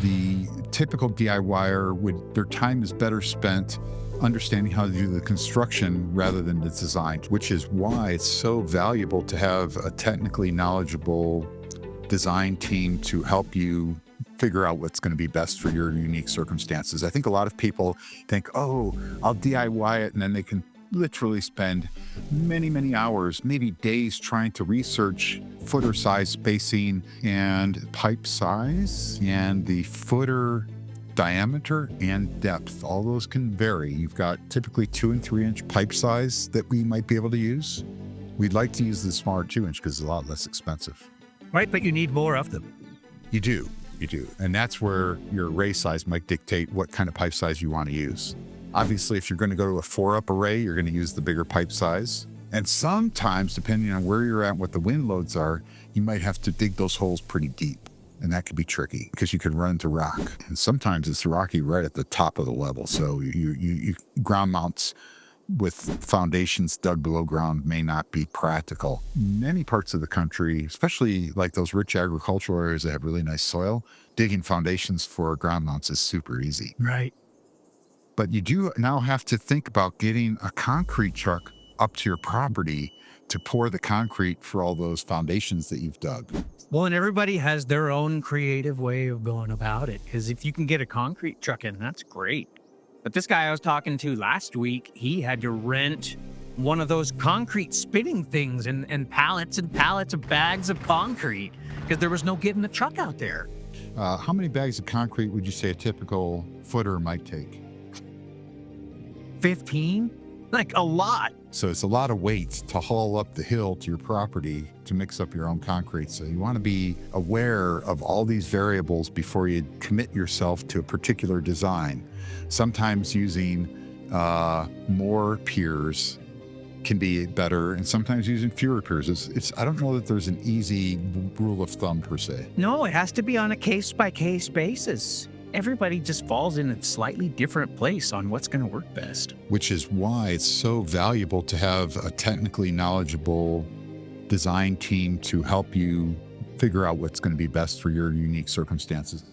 The typical DIYer their time is better spent understanding how to do the construction rather than the design, which is why it's so valuable to have a technically knowledgeable design team to help you figure out what's going to be best for your unique circumstances. I think a lot of people think, oh, I'll DIY it, and then they can literally spend many, many hours, maybe days, trying to research footer size spacing and pipe size and the footer diameter and depth. All those can vary. You've got typically 2 and 3 inch pipe size that we might be able to use. We'd like to use the smaller 2 inch because it's a lot less expensive. Right, but you need more of them. You do. And that's where your array size might dictate what kind of pipe size you want to use. Obviously, if you're going to go to a 4-up array, you're going to use the bigger pipe size. And sometimes, depending on where you're at and what the wind loads are, you might have to dig those holes pretty deep. And that could be tricky because you could run into rock. And sometimes it's rocky right at the top of the level. So you ground mounts with foundations dug below ground may not be practical. Many parts of the country, especially like those rich agricultural areas that have really nice soil, digging foundations for ground mounts is super easy. Right. But you do now have to think about getting a concrete truck up to your property to pour the concrete for all those foundations that you've dug. Well, and everybody has their own creative way of going about it. Because if you can get a concrete truck in, that's great. But this guy I was talking to last week, he had to rent one of those concrete spitting things and pallets and pallets of bags of concrete because there was no getting the truck out there. How many bags of concrete would you say a typical footer might take? 15? Like a lot. So it's a lot of weight to haul up the hill to your property to mix up your own concrete. So you want to be aware of all these variables before you commit yourself to a particular design. Sometimes using more piers can be better, and sometimes using fewer piers. I don't know that there's an easy rule of thumb per se. No, it has to be on a case-by-case basis. Everybody just falls in a slightly different place on what's going to work best. Which is why it's so valuable to have a technically knowledgeable design team to help you figure out what's going to be best for your unique circumstances.